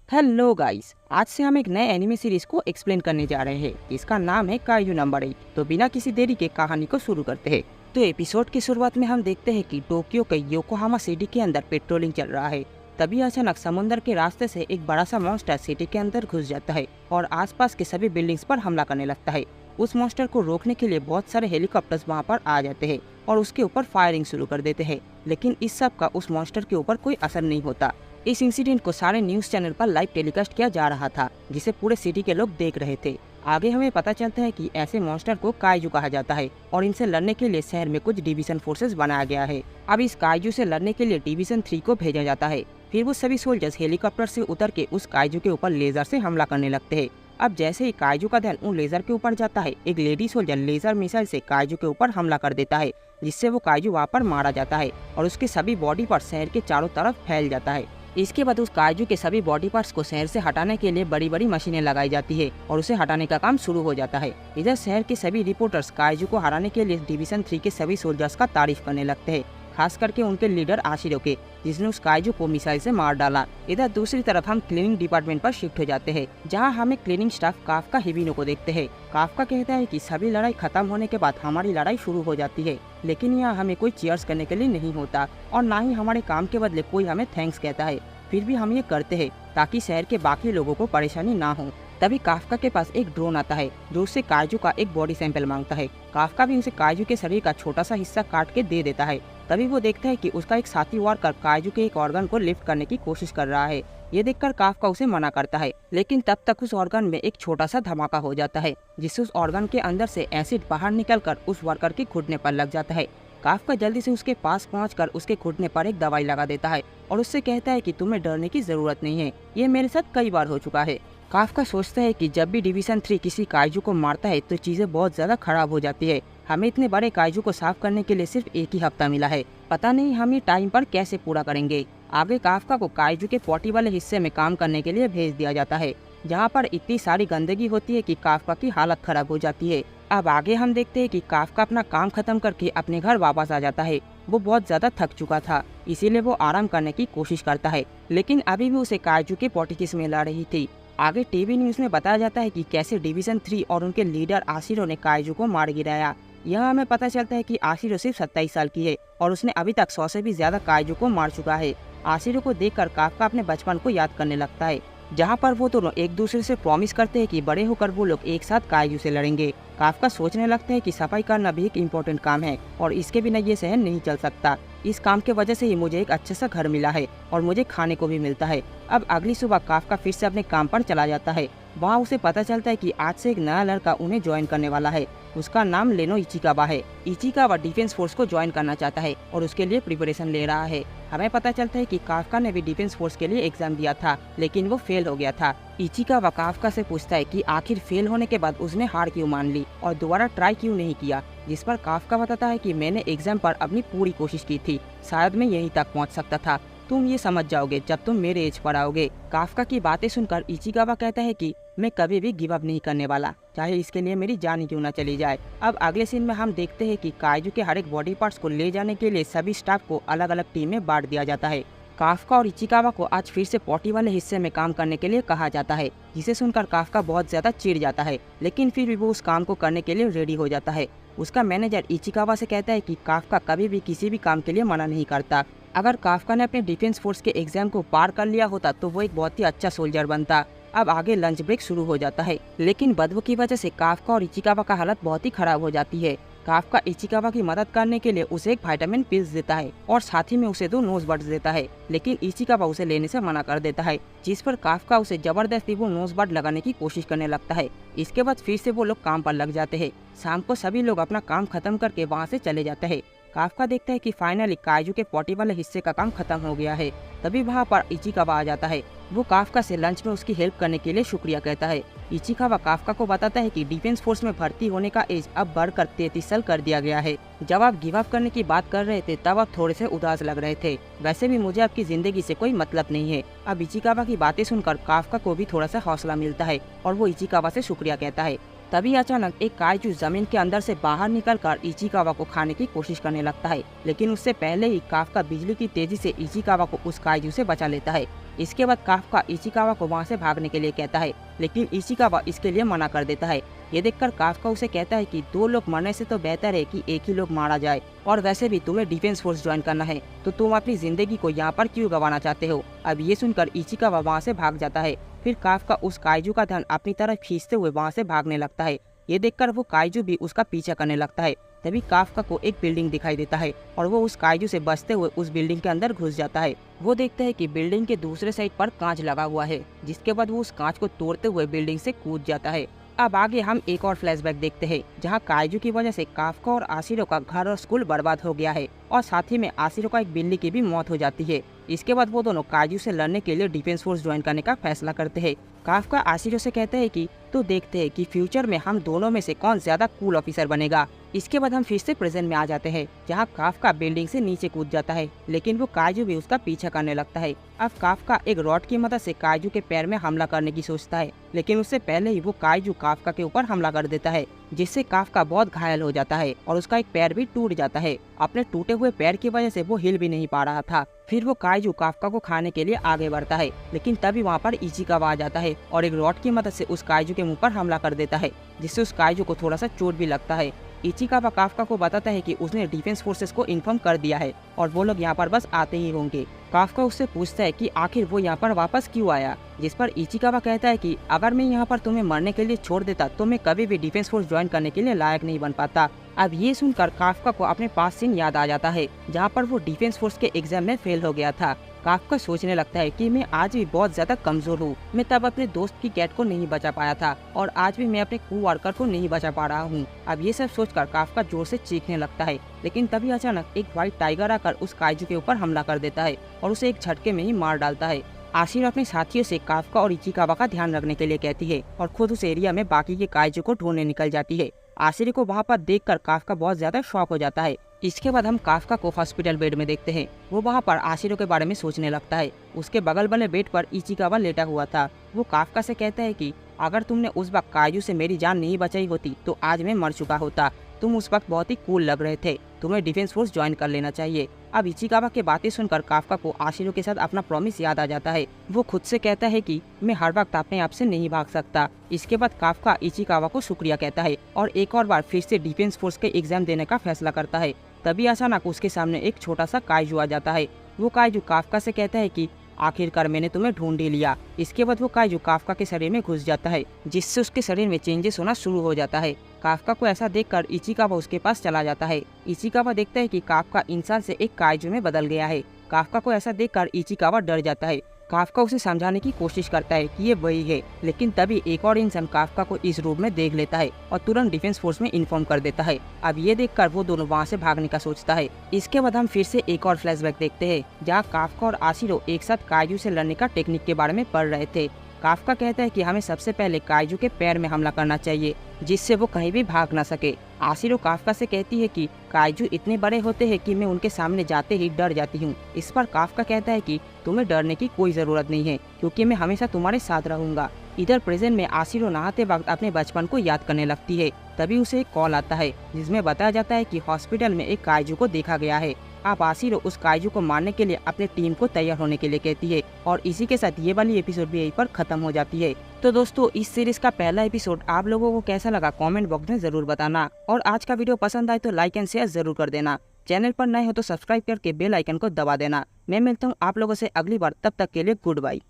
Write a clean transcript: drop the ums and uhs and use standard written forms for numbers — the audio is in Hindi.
हेलो गाइस, आज से हम एक नए एनिमे सीरीज को एक्सप्लेन करने जा रहे हैं। इसका नाम है काइजू नंबर 8। तो बिना किसी देरी के कहानी को शुरू करते हैं। तो एपिसोड की शुरुआत में हम देखते हैं कि टोक्यो के योकोहामा सिटी के अंदर पेट्रोलिंग चल रहा है। तभी अचानक समुद्र के रास्ते से एक बड़ा सा मॉन्स्टर सिटी के अंदर घुस जाता है और आसपास के सभी बिल्डिंग्स पर हमला करने लगता है। उस मॉन्स्टर को रोकने के लिए बहुत सारे हेलीकॉप्टर्स वहाँ पर आ जाते हैं और उसके ऊपर फायरिंग शुरू कर देते हैं, लेकिन इस सब का उस मॉन्स्टर के ऊपर कोई असर नहीं होता। इस इंसिडेंट को सारे न्यूज चैनल पर लाइव टेलीकास्ट किया जा रहा था, जिसे पूरे सिटी के लोग देख रहे थे। आगे हमें पता चलता है कि ऐसे मॉन्स्टर को काइजू कहा जाता है और इनसे लड़ने के लिए शहर में कुछ डिवीजन फोर्सेस बनाया गया है। अब इस काइजू से लड़ने के लिए डिवीजन 3 को भेजा जाता है। फिर वो सभी सोल्जर्स हेलीकॉप्टर से उतर के उस काइजू के ऊपर लेजर से हमला करने लगते हैं। अब जैसे ही काइजू का ध्यान उन लेजर के ऊपर जाता है, एक लेडी सोल्जर लेजर मिसाइल से काइजू के ऊपर हमला कर देता है, जिससे वो काइजू वहाँ पर मारा जाता है और उसके सभी बॉडी पार्ट शहर के चारों तरफ फैल जाता है। इसके बाद उस काइजू के सभी बॉडी पार्ट्स को शहर से हटाने के लिए बड़ी बड़ी मशीनें लगाई जाती है और उसे हटाने का काम शुरू हो जाता है। इधर शहर के सभी रिपोर्टर्स काइजू को हराने के लिए डिवीजन 3 के सभी सोल्जर्स का तारीफ करने लगते हैं, खास करके उनके लीडर आशिरो के, जिसने उस काइजू को मिसाइल से मार डाला। इधर दूसरी तरफ हम क्लीनिंग डिपार्टमेंट पर शिफ्ट हो जाते हैं, जहां हमें क्लीनिंग स्टाफ काफका हिबिनो को देखते हैं। काफका कहता है कि सभी लड़ाई खत्म होने के बाद हमारी लड़ाई शुरू हो जाती है, लेकिन यहाँ हमें कोई चीयर्स करने के लिए नहीं होता और ना ही हमारे काम के बदले कोई हमें थैंक्स कहता है। फिर भी हम ये करते हैं ताकि शहर के बाकी लोगों को परेशानी ना हो। तभी काफका के पास एक ड्रोन आता है जो उससे काइजू का एक बॉडी सैंपल मांगता है। काफका भी उसे काइजू के शरीर का छोटा सा हिस्सा काट के दे देता है। तभी वो देखता है कि उसका एक साथी वर्कर काइजू के एक ऑर्गन को लिफ्ट करने की कोशिश कर रहा है। ये देखकर काफका उसे मना करता है, लेकिन तब तक उस ऑर्गन में एक छोटा सा धमाका हो जाता है, जिससे उस ऑर्गन के अंदर से एसिड बाहर निकलकर उस वर्कर के घुटने पर लग जाता है। काफका जल्दी से उसके पास पहुंचकर उसके घुटने पर एक दवाई लगा देता है और उससे कहता है कि तुम्हें डरने की जरूरत नहीं है, ये मेरे साथ कई बार हो चुका है। काफका सोचता है कि जब भी डिवीजन 3 किसी काइजू को मारता है तो चीजें बहुत ज्यादा खराब हो जाती है। हमें इतने बड़े काइजू को साफ करने के लिए सिर्फ एक ही हफ्ता मिला है, पता नहीं हम ये टाइम पर कैसे पूरा करेंगे। आगे काफका को काइजू के पोटी वाले हिस्से में काम करने के लिए भेज दिया जाता है, जहाँ पर इतनी सारी गंदगी होती है कि काफका की हालत खराब हो जाती है। अब आगे हम देखते हैं कि काफका अपना काम खत्म करके अपने घर वापस आ जाता है। वो बहुत ज्यादा थक चुका था, इसीलिए वो आराम करने की कोशिश करता है, लेकिन अभी भी उसे काइजू के पोटी की स्मेल आ रही थी। आगे टीवी न्यूज में बताया जाता है कि कैसे डिवीजन 3 और उनके लीडर आशिरो ने काइजू को मार गिराया। यहाँ हमें पता चलता है कि आशिरो सिर्फ 27 साल की है और उसने अभी तक 100 से भी ज्यादा काइजू को मार चुका है। आशिरो को देखकर काफका अपने बचपन को याद करने लगता है, जहाँ पर वो दोनों एक दूसरे से प्रॉमिस करते हैं कि बड़े होकर वो लोग एक साथ काइजू से लड़ेंगे। काफका सोचने लगता है कि सफाई करना भी एक इम्पोर्टेंट काम है और इसके बिना ये शहर नहीं चल सकता। इस काम के वजह से ही मुझे एक अच्छा सा घर मिला है और मुझे खाने को भी मिलता है। अब अगली सुबह काफका फिर से अपने काम पर चला जाता है। वहाँ उसे पता चलता है कि आज से एक नया लड़का उन्हें ज्वाइन करने वाला है। उसका नाम लेनो इचिकावा है। इचिकावा डिफेंस फोर्स को ज्वाइन करना चाहता है और उसके लिए प्रिपरेशन ले रहा है। हमें पता चलता है कि काफका ने भी डिफेंस फोर्स के लिए एग्जाम दिया था, लेकिन वो फेल हो गया था। इचिकावा काफका से पूछता है कि आखिर फेल होने के बाद उसने हार क्यों मान ली और दोबारा ट्राई क्यों नहीं किया, जिस पर काफका बताता है कि मैंने एग्जाम पर अपनी पूरी कोशिश की थी, शायद मैं यहीं तक पहुंच सकता था। तुम ये समझ जाओगे जब तुम मेरे एज पर आओगे। काफका की बातें सुनकर इचिकावा कहता है कि मैं कभी भी गिव अप नहीं करने वाला, चाहे इसके लिए मेरी जान ही क्यों न चली जाए। अब अगले सीन में हम देखते हैं कि काइजू के हर एक बॉडी पार्ट्स को ले जाने के लिए सभी स्टाफ को अलग अलग टीम में बांट दिया जाता है। काफका और इचिकावा को आज फिर से पोटी वाले हिस्से में काम करने के लिए कहा जाता है, जिसे सुनकर काफका बहुत ज्यादा चिढ़ जाता है, लेकिन फिर भी वो उस काम को करने के लिए रेडी हो जाता है। उसका मैनेजर इचिकावा से कहता है कि काफका कभी भी किसी भी काम के लिए मना नहीं करता। अगर काफका ने अपने डिफेंस फोर्स के एग्जाम को पार कर लिया होता तो वो एक बहुत ही अच्छा सोल्जर बनता। अब आगे लंच ब्रेक शुरू हो जाता है, लेकिन बदबू की वजह से काफका और इचिकावा का हालत बहुत ही खराब हो जाती है। काफका इचिकावा की मदद करने के लिए उसे एक विटामिन पिल्स देता है और साथ ही में उसे 2 नोज बड्स देता है, लेकिन इचिकावा उसे लेने से मना कर देता है, जिस पर काफका उसे जबरदस्ती वो नोज बड लगाने की कोशिश करने लगता है। इसके बाद फिर से वो लोग काम पर लग जाते हैं। शाम को सभी लोग अपना काम खत्म करके वहाँ से चले जाते हैं। काफका देखता है कि फाइनली काइजू के पोटी वाले हिस्से का काम खत्म हो गया है। तभी वहाँ पर इचिकावा आ जाता है। वो काफका से लंच में उसकी हेल्प करने के लिए शुक्रिया कहता है। इचिकावा काफका को बताता है कि डिफेंस फोर्स में भर्ती होने का एज अब बढ़कर 33 साल कर दिया गया है। जब आप गिव अप करने की बात कर रहे थे तब आप थोड़े से उदास लग रहे थे, वैसे भी मुझे आपकी जिंदगी से कोई मतलब नहीं है। अब इचिकावा की बातें सुनकर काफका को भी थोड़ा सा हौसला मिलता है और वो इचिकावा से शुक्रिया कहता है। तभी अचानक एक काइजू जमीन के अंदर से बाहर निकलकर इचिकावा को खाने की कोशिश करने लगता है, लेकिन उससे पहले ही काफका बिजली की तेजी से इचिकावा को उस काइजू से बचा लेता है। इसके बाद काफका इचिकावा को वहाँ से भागने के लिए कहता है, लेकिन इचिकावा इसके लिए मना कर देता है। ये देखकर काफका उसे कहता है कि 2 लोग मरने से तो बेहतर है कि एक ही लोग मारा जाए, और वैसे भी तुम्हें डिफेंस फोर्स ज्वाइन करना है तो तुम अपनी जिंदगी को यहाँ पर क्यों गंवाना चाहते हो। अब ये सुनकर इचिकावा वहाँ से भाग जाता है। फिर काफका उस काइजू का ध्यान अपनी तरफ खींचते हुए वहाँ से भागने लगता है। ये देखकर वो काइजू भी उसका पीछा करने लगता है। तभी काफका को एक बिल्डिंग दिखाई देता है और वो उस काइजू से बचते हुए उस बिल्डिंग के अंदर घुस जाता है। वो देखता है कि बिल्डिंग के दूसरे साइड पर कांच लगा हुआ है, जिसके बाद वो उस कांच को तोड़ते हुए बिल्डिंग से कूद जाता है। अब आगे हम एक और फ्लैशबैक देखते हैं, जहां काइजू की वजह से काफका और आशिरो का घर और स्कूल बर्बाद हो गया है, और साथ ही में आशिरो का एक बिल्ली की भी मौत हो जाती है। इसके बाद वो दोनों काइजू से लड़ने के लिए डिफेंस फोर्स ज्वाइन करने का फैसला करते हैं। काफका आशिरो से कहते हैं कि तो देखते हैं कि फ्यूचर में हम दोनों में से कौन ज्यादा कूल ऑफिसर बनेगा। इसके बाद हम फिर से प्रेजेंट में आ जाते हैं, जहां काफका बिल्डिंग से नीचे कूद जाता है, लेकिन वो काइजू भी उसका पीछा करने लगता है। अब काफका एक रॉड की मदद से काइजू के पैर में हमला करने की सोचता है, लेकिन उससे पहले ही वो काइजू काफका के ऊपर हमला कर देता है, जिससे काफका बहुत घायल हो जाता है और उसका एक पैर भी टूट जाता है। अपने टूटे हुए पैर की वजह से वो हिल भी नहीं पा रहा था। फिर वो काइजू काफका को खाने के लिए आगे बढ़ता है, लेकिन तभी वहाँ पर इचिकावा आ जाता है और एक रॉड की मदद से उस काइजू के मुंह पर हमला कर देता है, जिससे उस काइजू को थोड़ा सा चोट भी लगता है। इचिकावा काफका को बताता है कि उसने डिफेंस फोर्सेस को इन्फॉर्म कर दिया है और वो लोग यहाँ पर बस आते ही होंगे। काफका उससे पूछता है कि आखिर वो यहाँ पर वापस क्यों आया, जिस पर इचिकावा कहता है कि अगर मैं यहाँ पर तुम्हें मरने के लिए छोड़ देता तो मैं कभी भी डिफेंस फोर्स ज्वाइन करने के लिए लायक नहीं बन पाता। अब ये सुनकर काफका को अपने पास सीन याद आ जाता है, जहाँ पर वो डिफेंस फोर्स के एग्जाम में फेल हो गया था। काफका सोचने लगता है कि मैं आज भी बहुत ज्यादा कमजोर हूँ। मैं तब अपने दोस्त की कैट को नहीं बचा पाया था और आज भी मैं अपने को-वर्कर को नहीं बचा पा रहा हूँ। अब ये सब सोचकर काफका जोर से चीखने लगता है, लेकिन तभी अचानक एक व्हाइट टाइगर आकर उस काइजू के ऊपर हमला कर देता है और उसे एक झटके में ही मार डालता है। आशिरो अपने साथियों से काफका और इचिकावा का ध्यान रखने के लिए कहती है और खुद उस एरिया में बाकी के काइजू को ढूंढने निकल जाती है। आशिरो को वहाँ पर देखकर काफका बहुत ज्यादा शॉक हो जाता है। इसके बाद हम काफका को हॉस्पिटल बेड में देखते हैं। वो वहाँ पर आशिरो के बारे में सोचने लगता है। उसके बगल वाले बेड पर इचिकावा लेटा हुआ था। वो काफका से कहता है कि अगर तुमने उस वक्त काइजू से मेरी जान नहीं बचाई होती तो आज मैं मर चुका होता। तुम उस वक्त बहुत ही कूल लग रहे थे, तुम्हें डिफेंस फोर्स ज्वाइन कर लेना चाहिए। अब इचिकावा के बातें सुनकर काफका को आशिरो के साथ अपना प्रॉमिस याद आ जाता है। वो खुद से कहता है कि मैं हर वक्त अपने आप से नहीं भाग सकता। इसके बाद काफका इचिकावा को शुक्रिया कहता है और एक और बार फिर से डिफेंस फोर्स के एग्जाम देने का फैसला करता है। तभी अचानक उसके सामने एक छोटा सा काइजू आ जाता है। वो काइजू काफका से कहता है कि आखिरकार मैंने तुम्हें ढूंढ ही लिया। इसके बाद वो काइजू काफका के शरीर में घुस जाता है, जिससे उसके शरीर में चेंजेस होना शुरू हो जाता है। काफका को ऐसा देखकर इचिकावा उसके पास चला जाता है। इचिकावा देखता है कि काफका इंसान से एक काइजू में बदल गया है। काफका को ऐसा देखकर इचिकावा डर जाता है। काफका उसे समझाने की कोशिश करता है कि ये वही है, लेकिन तभी एक और इंसान काफका को इस रूप में देख लेता है और तुरंत डिफेंस फोर्स में इन्फॉर्म कर देता है। अब ये देखकर वो दोनों वहाँ से भागने का सोचता है। इसके बाद हम फिर से एक और फ्लैशबैक देखते हैं, जहाँ काफका और आशिरो एक साथ काइजू से लड़ने का टेक्निक के बारे में पढ़ रहे थे। काफका कहता है कि हमें सबसे पहले काइजू के पैर में हमला करना चाहिए, जिससे वो कहीं भी भाग ना सके। आशिरो काफका से कहती है कि काइजू इतने बड़े होते हैं कि मैं उनके सामने जाते ही डर जाती हूँ। इस पर काफका कहता है कि तुम्हें डरने की कोई जरूरत नहीं है, क्योंकि मैं हमेशा तुम्हारे साथ रहूंगा। इधर प्रेजेंट में आशिरो नहाते वक्त अपने बचपन को याद करने लगती है। तभी उसे एक कॉल आता है, जिसमें बताया जाता है कि हॉस्पिटल में एक काइजू को देखा गया है। अब आशिरो उस काइजू को मारने के लिए अपने टीम को तैयार होने के लिए कहती है और इसी के साथ ये वाली एपिसोड भी यहीं पर खत्म हो जाती है। तो दोस्तों, इस सीरीज का पहला एपिसोड आप लोगों को कैसा लगा कमेंट बॉक्स में जरूर बताना, और आज का वीडियो पसंद आए तो लाइक एंड शेयर जरूर कर देना। चैनल पर नए हो तो सब्सक्राइब करके बेल आइकन को दबा देना। मैं मिलता हूँ आप लोगों से अगली बार, तब तक के लिए गुड बाय।